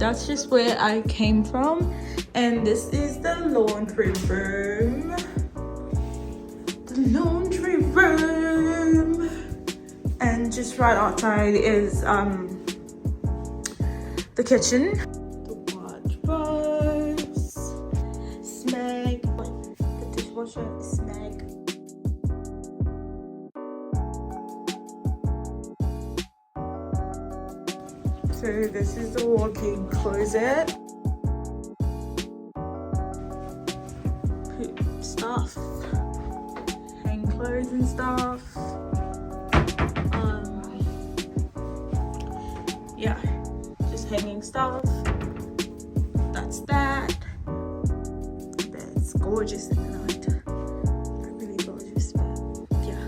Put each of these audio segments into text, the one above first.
that's just where I came from. And this is the laundry room. The laundry room. And just right outside is the kitchen. The wardrobes. Smeg. The dishwasher is Smeg. So this is the walk-in closet. Put stuff, hang clothes and stuff. Yeah, just hanging stuff. That's that. It's gorgeous in the night. Really gorgeous, but yeah.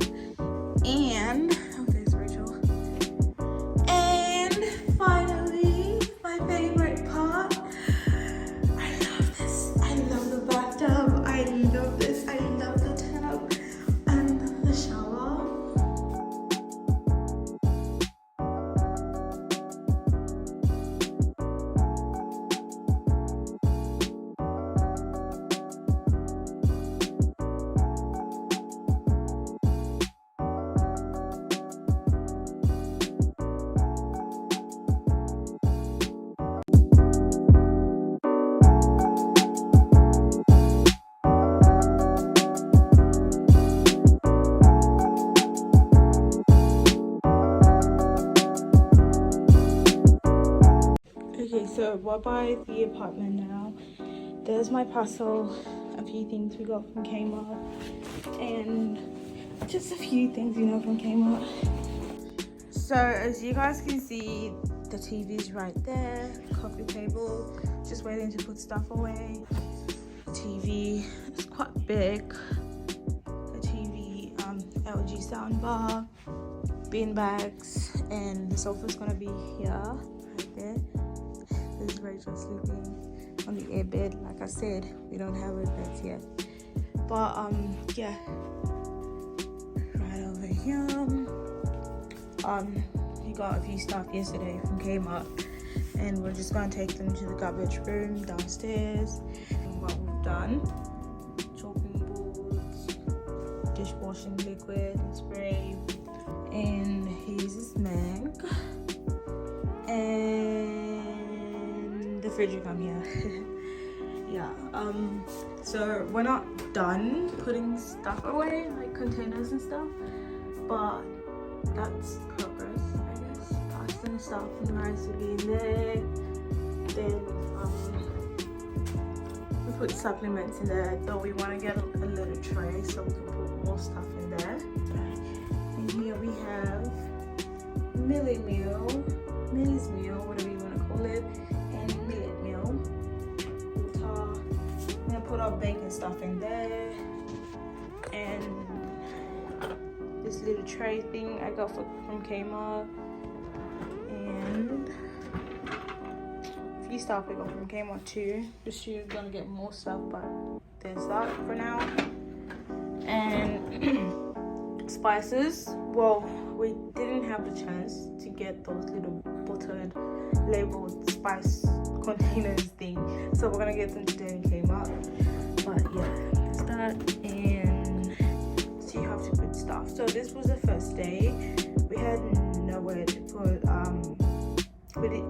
And oh, there's Rachel. And finally, my favorite part. I love this. I love the bathtub. I love this. I love the tub and the shower. Okay, so we're by the apartment now. There's my parcel, a few things we got from Kmart, and just a few things, you know, from Kmart. So as you guys can see, the TV's right there, coffee table, just waiting to put stuff away. TV is quite big. The TV, LG soundbar, bean bags, and the sofa's gonna be here, right there. This is Rachel sleeping on the air bed. Like I said, we don't have our beds yet. But yeah, right over here. We got a few stuff yesterday from Kmart, and we're just gonna take them to the garbage room downstairs. And what we've done: chopping boards, dishwashing liquid and spray, and here's a Smeg, and the fridge will come here. Yeah, so we're not done putting stuff away, like containers and stuff, but that's progress, I guess. Pasta and stuff and rice will be in there. Then we put supplements in there, though we want to get a little tray so we can put more stuff in there. And here we have Millie's meal, whatever you want to call it, and millet meal. I'm gonna put our bacon stuff in there, and this little tray thing I got from Kmart, and a few stuff we got from Kmart too. The shoe's gonna get more stuff, but there's that for now. And spices, well, we didn't have the chance to get those little buttered labeled spice containers thing, so we're gonna get them today in Kmart. But yeah, there's that, and so you have to put stuff. So this was the first day. We had nowhere to put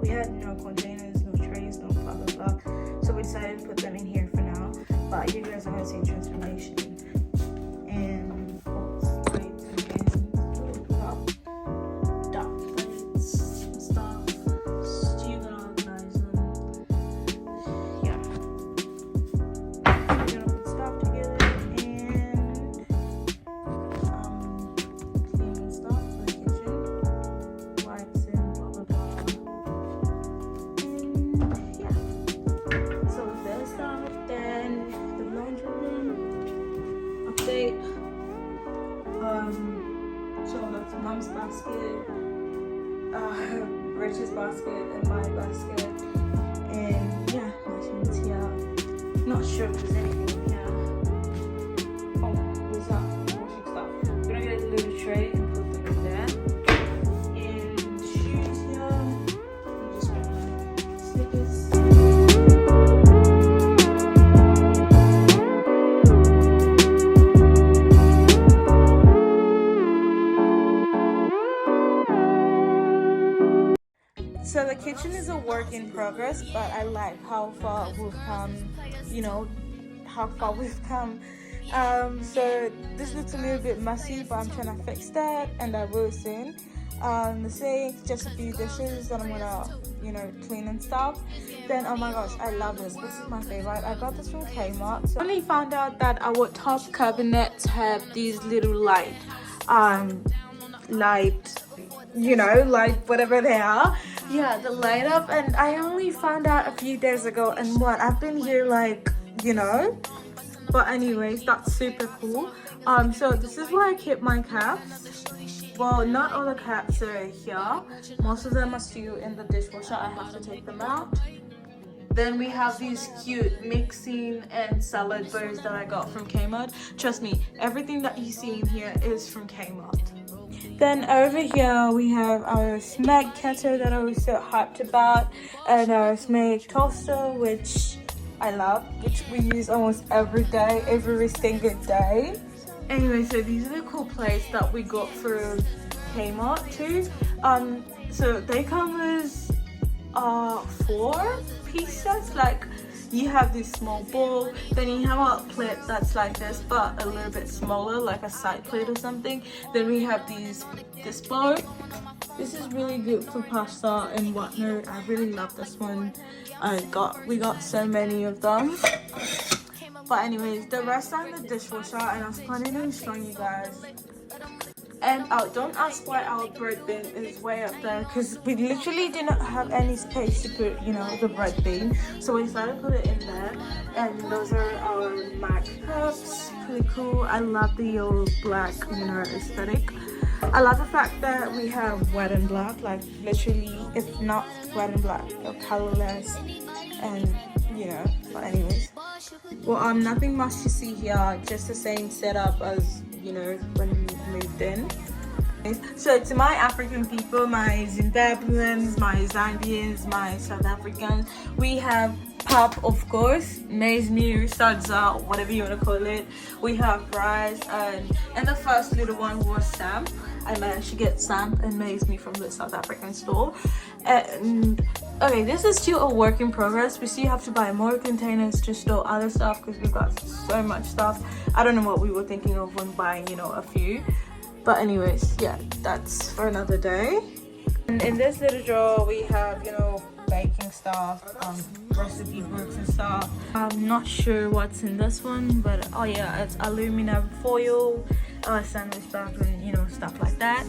we had no containers, no trays, no blah blah blah, so we decided to put them in here for now. But you guys are gonna see transformation. And plates and pans, dark plates and stuff. You're gonna organize them. Yeah, we're gonna put stuff together and cleaning stuff for the kitchen, wipes and blah blah blah. And yeah, so there's that. Then the laundry room update. So that's mom's basket, Rich's basket, and my basket, and yeah, nothing's here. Not sure if there's anything here. Oh, what's that? Washing stuff. We're gonna get a little tray and put them in there. And shoes here. I'm just gonna slippers. progress, but I like how far we've come, you know, how far we've come. So this looks a little bit messy, but I'm trying to fix that, and I will soon. The sink, just a few dishes that I'm gonna, you know, clean and stuff. Then, oh my gosh, I love this. This is my favorite. I got this from Kmart. So I only found out that our top cabinets have these little light, you know, like whatever they are. Yeah, the light up. And I only found out a few days ago, and what, I've been here like, you know. But anyways, that's super cool. So this is where I keep my caps. Well, not all the caps are here. Most of them are still in the dishwasher. I have to take them out. Then we have these cute mixing and salad bowls that I got from Kmart. Trust me, everything that you see in here is from Kmart. Then over here we have our Smeg kettle that I was so hyped about, and our Smeg toaster, which I love, which we use almost every day, every single day. Anyway, so these are the cool plates that we got from Kmart too. So they come as 4 pieces. Like, you have this small bowl, then you have a plate that's like this but a little bit smaller, like a side plate or something. Then we have this bowl. This is really good for pasta and whatnot. I really love this one. We got so many of them. But anyways, the rest are in the dishwasher, and I was planning on showing you guys. And don't ask why our bread bin is way up there, because we literally did not have any space to put, you know, the bread bin. So we decided to put it in there. And those are our Mac cups. Pretty cool. I love the yellow black, you know, aesthetic. I love the fact that we have red and black, like literally, if not red and black, they're colorless. And you know, but anyways, well, nothing much to see here, just the same setup as, you know, when we moved in. So to my African people, my Zimbabweans, my Zambians, my South Africans, we have pap, of course, maize meal, salsa, whatever you want to call it. We have rice, and the first little one was Sam. I managed to get Sam and maize meal from the South African store. And okay, this is still a work in progress. We still have to buy more containers to store other stuff because we've got so much stuff. I don't know what we were thinking of when buying, you know, a few. But anyways, yeah, that's for another day. And in this little drawer we have, you know, baking stuff, recipe books and stuff. I'm not sure what's in this one, but oh yeah, it's aluminum foil, sandwich bag, and you know, stuff like that.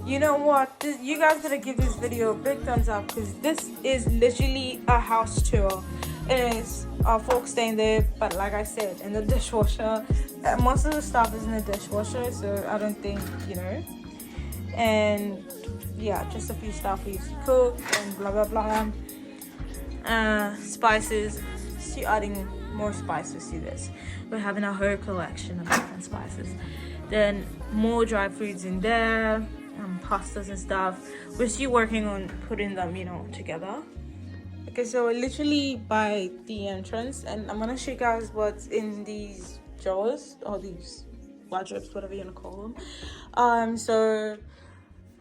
You know what, you guys gotta give this video a big thumbs up, because this is literally a house tour. It is our folks staying there, but like I said, in the dishwasher. Most of the stuff is in the dishwasher, so I don't think, you know. And yeah, just a few stuff we used to cook and blah blah blah. Spices, still adding more spices to this. We're having a whole collection of different spices. Then more dry foods in there, pastas and stuff. We're still working on putting them, you know, together. Okay, so we're literally by the entrance, and I'm gonna show you guys what's in these drawers, or these wardrobes, whatever you want to call them. So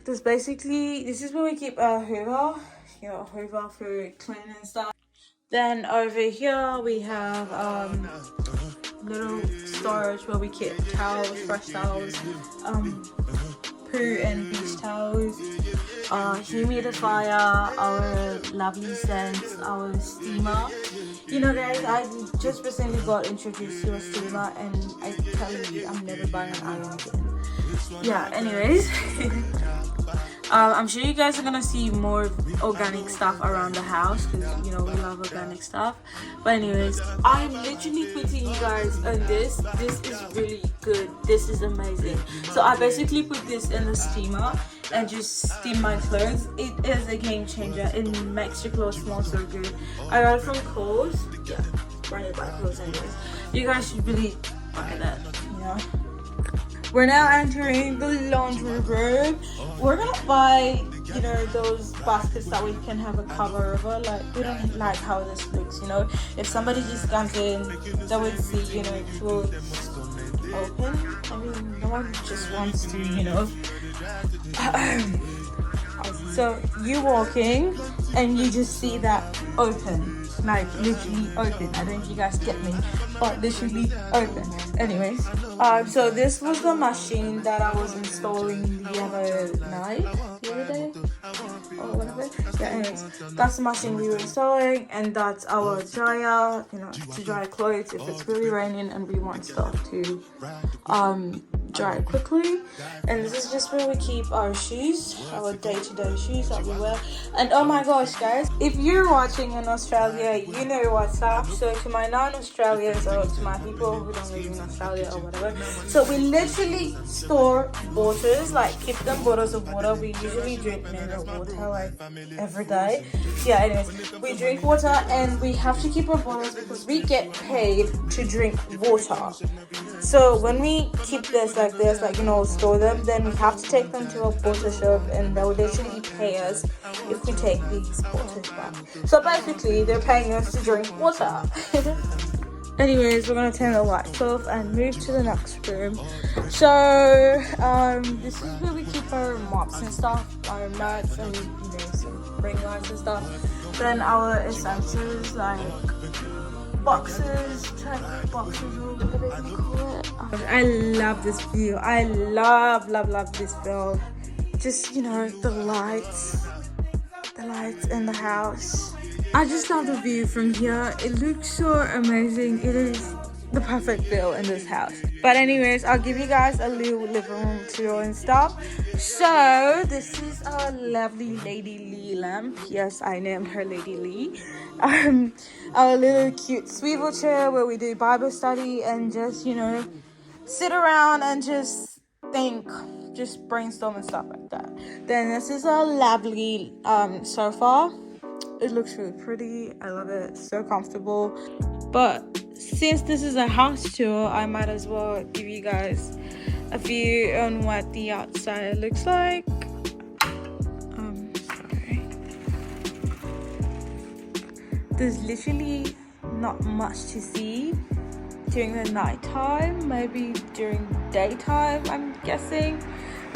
this is where we keep our Hoover, you know, Hoover for cleaning and stuff. Then over here we have little storage where we keep towels, fresh towels, poo and beach towels, humidifier, our lovely scents, our steamer. You know guys, I just recently got introduced to a steamer, and I tell you, I'm never buying an iron again. Yeah, anyways. I'm sure you guys are gonna see more organic stuff around the house, because you know we love organic stuff. But anyways, I'm literally putting you guys on this. This is really good. This is amazing. So I basically put this in the steamer and just steam my clothes. It is a game changer. It makes your clothes smell so good. I got it from Kohl's. Yeah, branded by Kohl's anyways. You guys should really buy that, you know. We're now entering the laundry room. We're gonna buy, you know, those baskets that we can have a cover over. Like, we don't like how this looks, you know. If somebody just comes in, they would see, you know, clothes open. I mean, no one just wants to, you know. So you walking, and you just see that open, like literally open. I don't know if you guys get me, but literally open. Anyways, so this was the machine that I was installing the other day or whatever. Yeah, anyways, that's the machine we were installing, and that's our dryer, you know, to dry clothes if it's really raining and we want stuff to dry quickly. And this is just where we keep our shoes, our day-to-day shoes that we wear. And oh my gosh, guys, if you're watching in Australia, you know what's up. So to my non-Australians, or to my people who don't live in Australia or whatever, so we literally store waters, like keep them bottles of water. We usually drink mineral water like every day. Yeah, anyways, we drink water and we have to keep our bottles because we get paid to drink water. So when we keep this like this, like, you know, store them, then we have to take them to a water shop and they'll literally pay us if we take these waters back. So basically they're paying us to drink water. Anyways, we're gonna turn the lights off and move to the next room. So this is where we keep our mops and stuff, our mats and, you know, some ring lights and stuff. Then our essentials like boxes, tech boxes, or whatever you call it. I love this view. I love this view. Just, you know, the lights in the house. I just love the view from here. It looks so amazing. It is the perfect view in this house. But anyways, I'll give you guys a little living room tour and stuff. So this is our lovely Lady Lee lamp. Yes, I named her Lady Lee. Our little cute swivel chair where we do Bible study and just, you know, sit around and just think, just brainstorm and stuff like that. Then this is our lovely sofa. It looks really pretty. I love it. It's so comfortable. But since this is a house tour, I might as well give you guys a view on what the outside looks like. Sorry. There's literally not much to see during the night time, maybe during daytime, I'm guessing.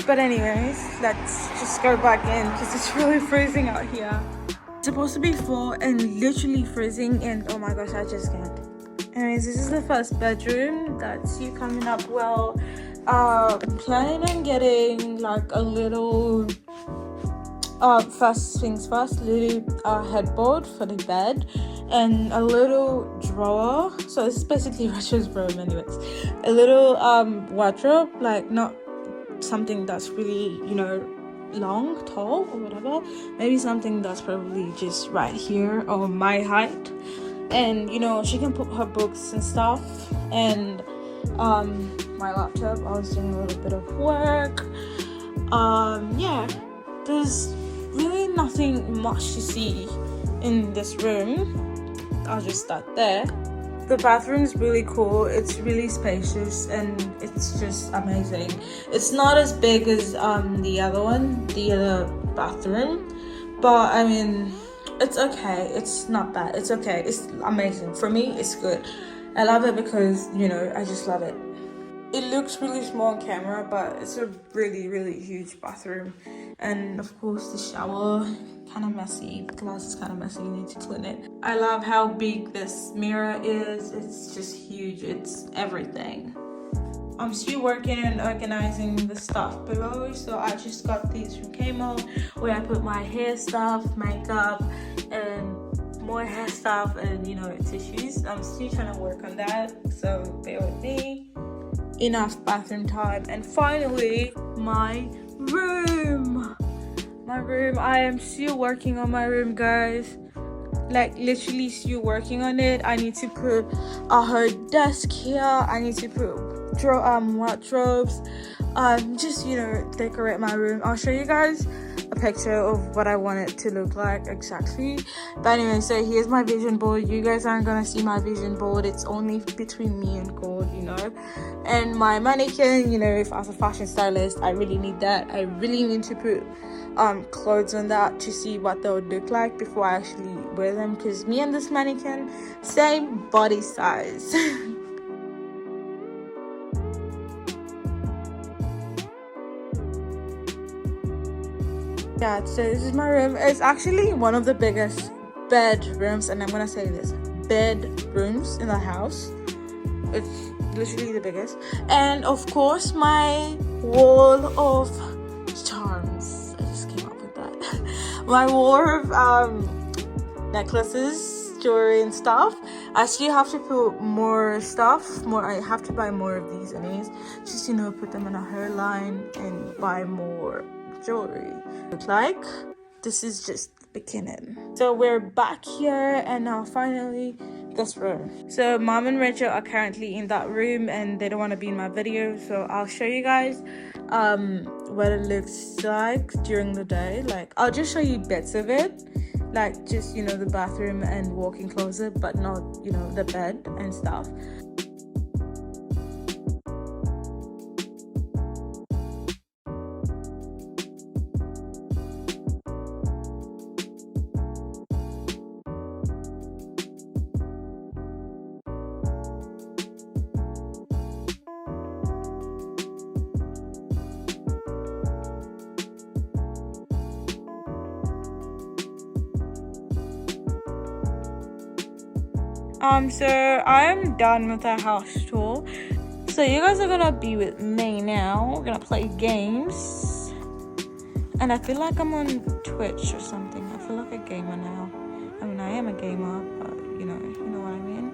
But anyways, let's just go back in because it's really freezing out here. It's supposed to be fall and literally freezing, and oh my gosh, I just can't. Anyways, this is the first bedroom. That's you coming up. Well, planning on getting like a little first things first, little headboard for the bed and a little drawer. So this is basically Russia's room anyways. A little wardrobe, like not something that's really, you know, long, tall or whatever. Maybe something that's probably just right here or my height. And, you know, she can put her books and stuff. And my laptop, I was doing a little bit of work. Yeah, there's really nothing much to see in this room. I'll just start there. The bathroom is really cool. It's really spacious and it's just amazing. It's not as big as the other bathroom, but I mean, it's okay. It's not bad. It's okay. It's amazing. For me, it's good. I love it because, you know, I just love it. It looks really small on camera, but it's a really, really huge bathroom. And of course, the shower, kind of messy. The glass is kind of messy. You need to clean it. I love how big this mirror is. It's just huge. It's everything. I'm still working on organizing the stuff below. So I just got these from Kmart where I put my hair stuff, makeup, and more hair stuff, and, you know, tissues. I'm still trying to work on that. So bear with me. Enough bathroom time. And finally, my room. I am still working on my room, guys. Like literally still working on it. I need to put her desk here. I need to put wardrobes. Just, you know, decorate my room. I'll show you guys a picture of what I want it to look like exactly. But anyway, so here's my vision board. You guys aren't gonna see my vision board. It's only between me and God, you know. And my mannequin, you know, if as a fashion stylist, I really need that. I really need to put clothes on that to see what they would look like before I actually wear them, because me and this mannequin, same body size. Yeah, so this is my room. It's actually one of the biggest bedrooms, and I'm gonna say this, bedrooms in the house. It's literally the biggest. And of course my wall of charms. I just came up with that. My wall of necklaces, jewelry and stuff. I still have to put more stuff. I have to buy more of these anyways. Just, you know, put them in a hairline and buy more jewelry. Look like this is just the beginning. So we're back here, and now finally this room. So mom and Rachel are currently in that room and they don't want to be in my video, so I'll show you guys what it looks like during the day. Like, I'll just show you bits of it, like just, you know, the bathroom and walk-in closet, but not, you know, the bed and stuff. So I am done with the house tour. So you guys are gonna be with me now. We're gonna play games. And I feel like I'm on Twitch or something. I feel like a gamer now. I mean, I am a gamer, but you know what I mean.